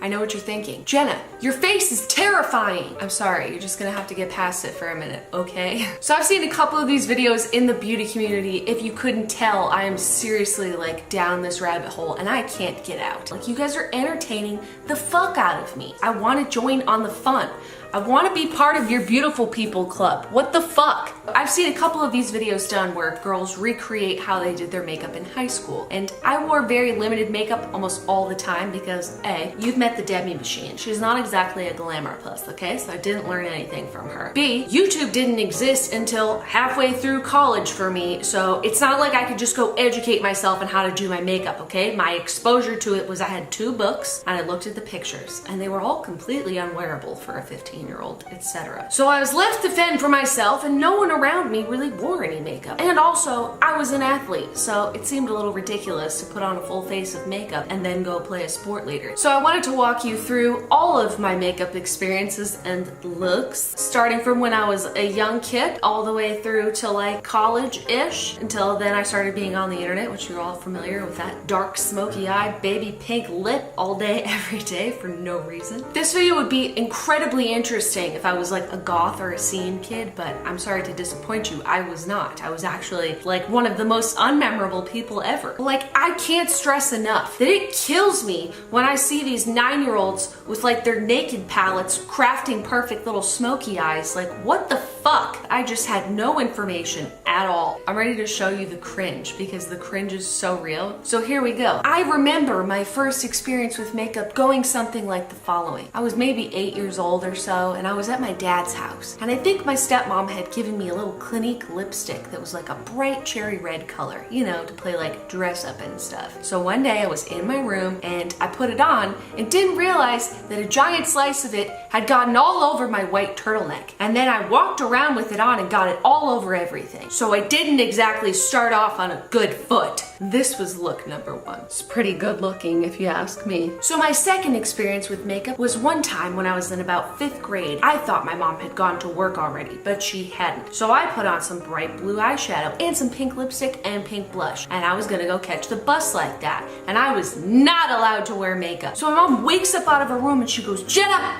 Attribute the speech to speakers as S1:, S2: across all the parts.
S1: know what you're thinking. Jenna, your face is terrifying. I'm sorry, you're just gonna have to get past it for a minute, okay? So I've seen a couple of these videos in the beauty community. If you couldn't tell, I am seriously like down this rabbit hole and I can't get out. Like, you guys are entertaining the fuck out of me. I want to join on the fun. I want to be part of your beautiful people club. What the fuck? I've seen a couple of these videos done where girls recreate how they did their makeup in high school. And I wore very limited makeup almost all the time because A, you've met the Debbie machine. She's not exactly a glamour puss, okay? So I didn't learn anything from her. B, YouTube didn't exist until halfway through college for me. So it's not like I could just go educate myself on how to do my makeup, okay? My exposure to it was I had 2 books and I looked at the pictures and they were all completely unwearable for a 15-year-old, etc. So I was left to fend for myself and no one around me really wore any makeup. And also, I was an athlete, so it seemed a little ridiculous to put on a full face of makeup and then go play a sport later. So I wanted to walk you through all of my makeup experiences and looks, starting from when I was a young kid all the way through to like college-ish, until then I started being on the internet, which you're all familiar with, that dark smoky eye, baby pink lip all day, every day for no reason. This video would be incredibly interesting if I was like a goth or a scene kid, but I'm sorry to disappoint you, I was not. I was actually like one of the most unmemorable people ever. Like, I can't stress enough that it kills me when I see these 9-year-olds with like their naked palettes crafting perfect little smoky eyes. Like, what the fuck? I just had no information at all. I'm ready to show you the cringe because the cringe is so real. So here we go. I remember my first experience with makeup going something like the following. I was maybe 8 years old or so, and I was at my dad's house. And I think my stepmom had given me a little Clinique lipstick that was like a bright cherry red color, you know, to play like dress up and stuff. So one day I was in my room and I put it on and didn't realize that a giant slice of it had gotten all over my white turtleneck. And then I walked around with it on and got it all over everything. So I didn't exactly start off on a good foot. This was look number 1. It's pretty good looking if you ask me. So my second experience with makeup was one time when I was in about 5th grade. I thought my mom had gone to work already, but she hadn't. So I put on some bright blue eyeshadow and some pink lipstick and pink blush. And I was gonna go catch the bus like that. And I was not allowed to wear makeup. So my mom wakes up out of her room and she goes, "Jenna,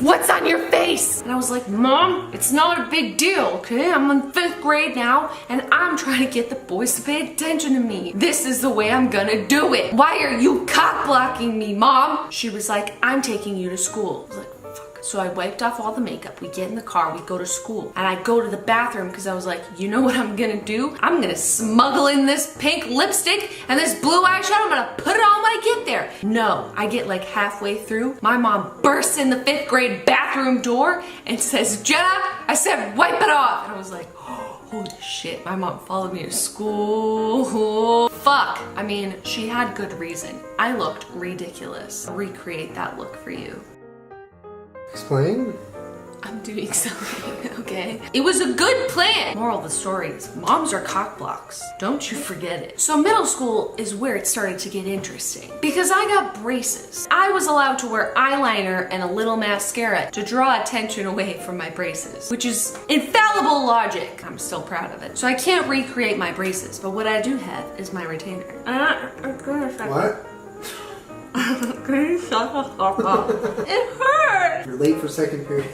S1: what's on your face?" And I was like, "Mom, it's not a big deal, okay? I'm in 5th grade now and I'm trying to get the boys to pay attention to me. This is the way I'm gonna do it. Why are you cock blocking me, Mom?" She was like, "I'm taking you to school." I was like, fuck. So I wiped off all the makeup, we get in the car, we go to school, and I go to the bathroom because I was like, you know what I'm gonna do? I'm gonna smuggle in this pink lipstick and this blue eyeshadow, I'm gonna put it on when I get there. No, I get like halfway through, my mom bursts in the 5th grade bathroom door and says, "Jenna, I said wipe it off." And I was like, holy shit, my mom followed me to school. Fuck. I mean, she had good reason. I looked ridiculous. I'll recreate that look for you.
S2: Explain?
S1: I'm doing something, okay? It was a good plan. Moral of the story is moms are cock blocks. Don't you forget it. So middle school is where it started to get interesting because I got braces. I was allowed to wear eyeliner and a little mascara to draw attention away from my braces, which is infallible logic. I'm still proud of it. So I can't recreate my braces, but what I do have is my retainer.
S2: What?
S1: Can you shut the fuck up? It hurts!
S2: You're late for 2nd period.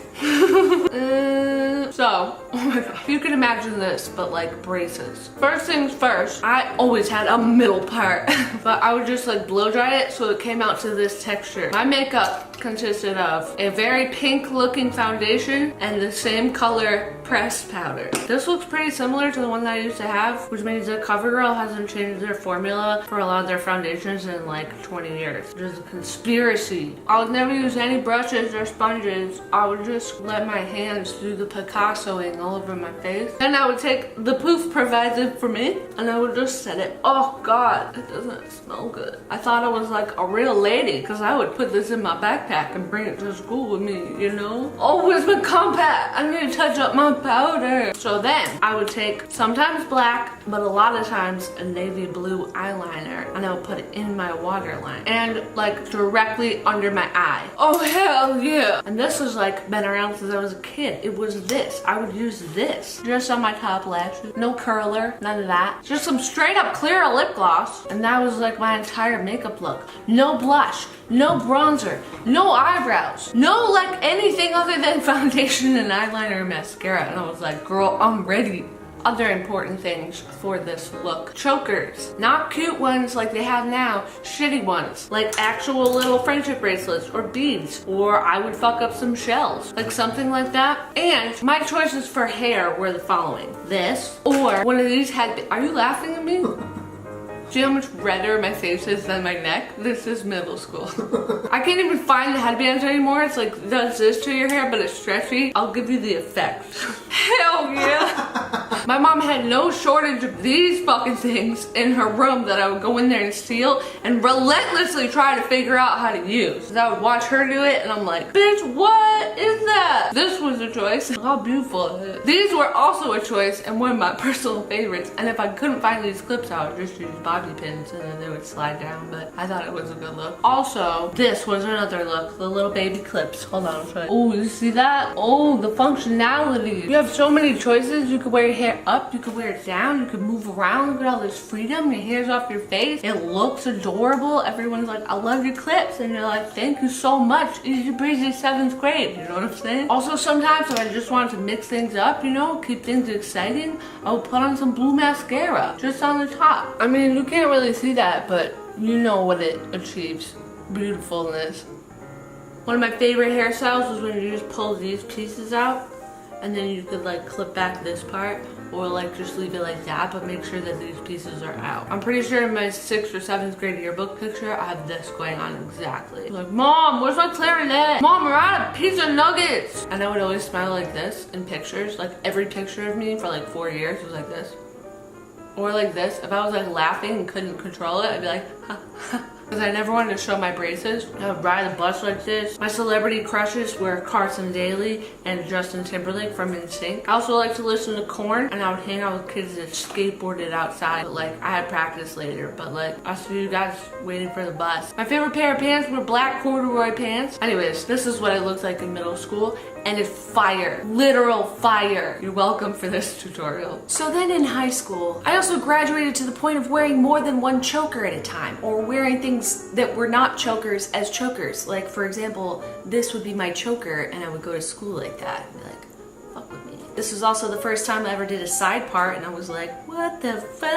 S1: So, oh my god, you can imagine this, but like braces. First things first, I always had a middle part, but I would just like blow dry it so it came out to this texture. My makeup consisted of a very pink looking foundation and the same color pressed powder. This looks pretty similar to the one that I used to have, which means that CoverGirl hasn't changed their formula for a lot of their foundations in like 20 years. There's a conspiracy. I would never use any brushes or sponges. I would just let my hands do the Picassoing all over my face. Then I would take the poof provided for me and I would just set it. Oh god, it doesn't smell good. I thought I was like a real lady because I would put this in my backpack and bring it to school with me, you know? Oh, where's my compact? I need to touch up my powder. So then I would take sometimes black, but a lot of times a navy blue eyeliner, and I would put it in my waterline and like directly under my eye. Oh hell yeah. And this has like been around since I was a kid. It was this. I would use used this just on my top lashes. No curler, none of that. Just some straight up clear lip gloss. And that was like my entire makeup look. No blush, no bronzer, no eyebrows, no like anything other than foundation and eyeliner and mascara. And I was like, girl, I'm ready. Other important things for this look. Chokers. Not cute ones like they have now. Shitty ones. Like actual little friendship bracelets or beads. Or I would fuck up some shells. Like something like that. And my choices for hair were the following. This or one of these head... Are you laughing at me? See how much redder my face is than my neck? This is middle school. I can't even find the headbands anymore. It's like, does this to your hair, but it's stretchy. I'll give you the effect. Hell yeah. My mom had no shortage of these fucking things in her room that I would go in there and steal and relentlessly try to figure out how to use. I would watch her do it and I'm like, bitch, what is that? This was a choice. How beautiful is it? These were also a choice and one of my personal favorites. And if I couldn't find these clips, I would just use bobby pins and then they would slide down, but I thought it was a good look. Also, this was another look, the little baby clips. Hold on, I'll show you. Oh, you see that? Oh, the functionality. You have so many choices. You could wear your hair up, you could wear it down, you could move around. Look at all this freedom. Your hair's off your face. It looks adorable. Everyone's like, I love your clips. And you're like, thank you so much. Easy breezy 7th grade. You know what I'm saying? Also, sometimes if I just wanted to mix things up, you know, keep things exciting, I would put on some blue mascara just on the top. I mean, you can't really see that, but you know what it achieves. Beautifulness. One of my favorite hairstyles was when you just pull these pieces out and then you could like clip back this part or like just leave it like that, but make sure that these pieces are out. I'm pretty sure in my 6th or 7th grade yearbook picture, I have this going on exactly. Like, Mom, where's my clarinet? Mom, we're out of pizza nuggets. And I would always smile like this in pictures. Like every picture of me for like 4 years was like this. Or like this. If I was like laughing and couldn't control it, I'd be like, ha, ha. Because I never wanted to show my braces. I would ride a bus like this. My celebrity crushes were Carson Daly and Justin Timberlake from NSYNC. I also like to listen to Korn, and I would hang out with kids that skateboarded outside. But like, I had practice later, but like, I see you guys waiting for the bus. My favorite pair of pants were black corduroy pants. Anyways, this is what it looked like in middle school. And it's fire. Literal fire. You're welcome for this tutorial. So then in high school, I also graduated to the point of wearing more than one choker at a time, or wearing things that were not chokers as chokers. Like for example, this would be my choker and I would go to school like that and be like, fuck with me. This was also the first time I ever did a side part and I was like, what the fuck?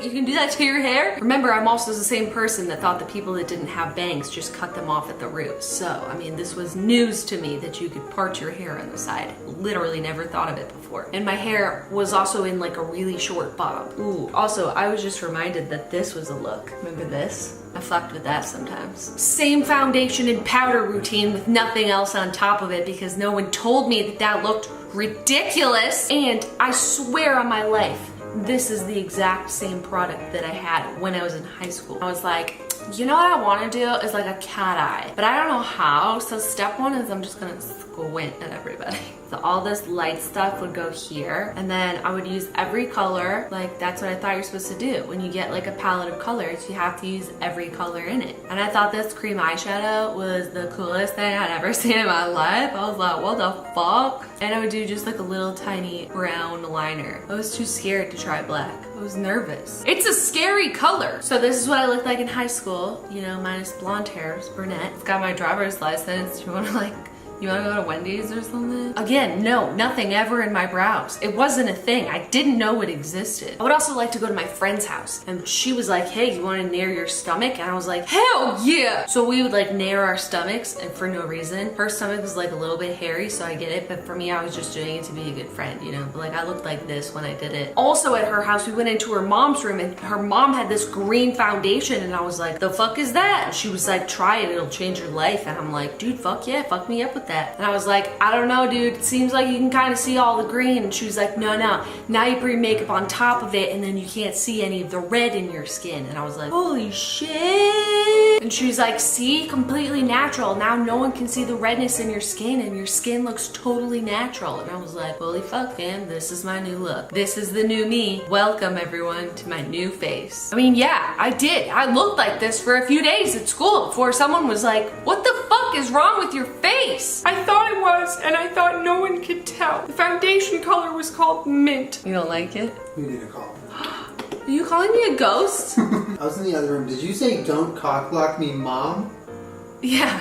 S1: You can do that to your hair? Remember, I'm also the same person that thought that people that didn't have bangs just cut them off at the roots. So, I mean, this was news to me that you could part your hair on the side. Literally never thought of it before. And my hair was also in like a really short bob. Ooh. Also, I was just reminded that this was a look. Remember this? I fucked with that sometimes. Same foundation and powder routine with nothing else on top of it because no one told me that that looked ridiculous. And I swear on my life, this is the exact same product that I had when I was in high school. I was like, you know what I want to do is like a cat eye, but I don't know how. So step one is I'm just gonna squint at everybody. So all this light stuff would go here, and then I would use every color. Like that's what I thought you're supposed to do. When you get like a palette of colors, you have to use every color in it. And I thought this cream eyeshadow was the coolest thing I'd ever seen in my life. I was like, what the fuck? And I would do just like a little tiny brown liner. I was too scared to try black. I was nervous. It's a scary color. So this is what I looked like in high school, you know, minus blonde hair, brunette. I've got my driver's license. You wanna go to Wendy's or something? Again, no, nothing ever in my brows. It wasn't a thing. I didn't know it existed. I would also like to go to my friend's house, and she was like, hey, you wanna nair your stomach? And I was like, hell yeah! So we would like nair our stomachs, and for no reason. Her stomach was like a little bit hairy, so I get it, but for me, I was just doing it to be a good friend, you know? But like, I looked like this when I did it. Also at her house, we went into her mom's room, and her mom had this green foundation, and I was like, the fuck is that? And she was like, try it, it'll change your life. And I'm like, dude, fuck yeah, fuck me up with that. And I was like, I don't know, dude, it seems like you can kind of see all the green. And she was like, no, now you put your makeup on top of it and then you can't see any of the red in your skin. And I was like, holy shit. And she was like, see, completely natural. Now no one can see the redness in your skin and your skin looks totally natural. And I was like, holy fuck, man, this is my new look. This is the new me. Welcome everyone to my new face. I mean, yeah, I did. I looked like this for a few days at school before someone was like, what the fuck fuck is wrong with your face?
S3: I thought it was, and I thought no one could tell. The foundation color was called mint.
S1: You don't like it?
S2: Who did a call?
S1: Are you calling me a ghost?
S2: I was in the other room. Did you say don't cock block me, Mom?
S1: Yeah.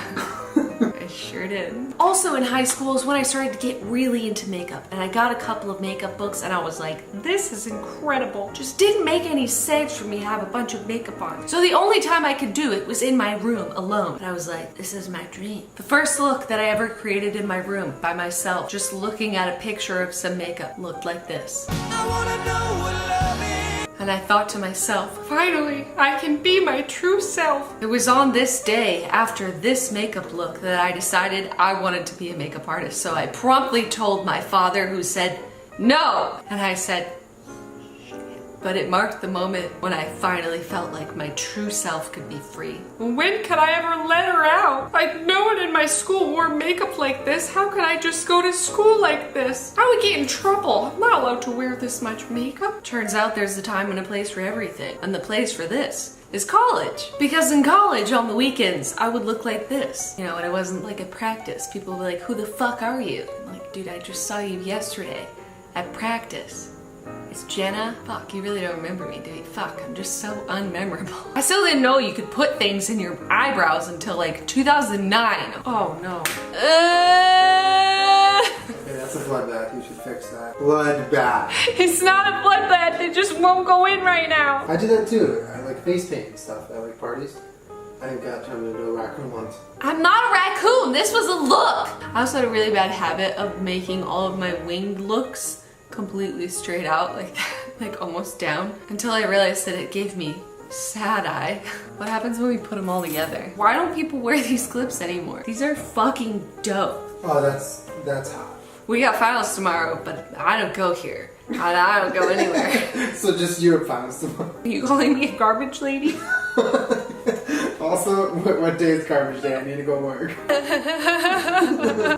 S1: I sure did. Also in high school is when I started to get really into makeup, and I got a couple of makeup books and I was like,
S3: This is incredible.
S1: just didn't make any sense for me to have a bunch of makeup on. So the only time I could do it was in my room alone. And I was like, this is my dream. The first look that I ever created in my room by myself, just looking at a picture of some makeup, looked like this.
S4: I wanna know what love is.
S1: And I thought to myself,
S3: Finally, I can be my true self.
S1: it was on this day after this makeup look that I decided I wanted to be a makeup artist. So I promptly told my father, who said no. And I said, but it marked the moment when I finally felt like my true self could be free.
S3: When could I ever let her out? Like, no one in my school wore makeup like this. How could I just go to school like this? I would get in trouble. I'm not allowed to wear this much makeup.
S1: Turns out there's a time and a place for everything. And the place for this is college. Because in college, on the weekends, I would look like this. You know, and it wasn't like a practice. People would be like, who the fuck are you? I'm like, dude, I just saw you yesterday at practice. It's Jenna. Fuck, you really don't remember me, do you? Fuck, I'm just so unmemorable. I still didn't know you could put things in your eyebrows until like 2009.
S3: Oh no.
S2: Okay, that's a bloodbath. You should fix that. Bloodbath.
S3: It's not a bloodbath. It just won't go in right now.
S2: I do that too. I like face paint and stuff at like parties. I think I turned into a raccoon once.
S1: I'm not a raccoon. This was a look. I also had a really bad habit of making all of my winged looks completely straight out like that, like almost down, until I realized that it gave me sad eye. What happens when we put them all together? Why don't people wear these clips anymore? These are fucking dope.
S2: Oh, that's hot.
S1: We got finals tomorrow, but I don't go here. I don't go anywhere.
S2: So just you at finals tomorrow.
S3: Are you calling me a garbage lady?
S2: Also, what day is garbage day? I need to go work.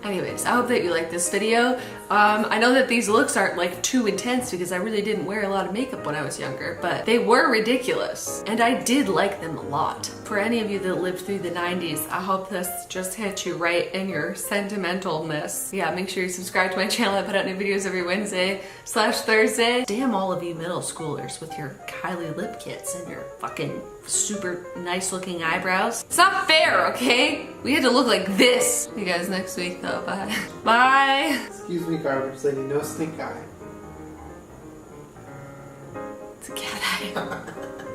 S1: Anyways, I hope that you like this video. I know that these looks aren't like too intense because I really didn't wear a lot of makeup when I was younger, but they were ridiculous and I did like them a lot. For any of you that lived through the 90s, I hope this just hit you right in your sentimentalness. Yeah, make sure you subscribe to my channel. I put out new videos every Wednesday/Thursday. Damn all of you middle schoolers with your Kylie lip kits and your fucking super nice looking eyebrows. It's not fair, okay? We had to look like this. See you guys next week though, bye. Bye.
S2: Excuse me, garbage lady, no stink eye.
S1: It's a cat eye.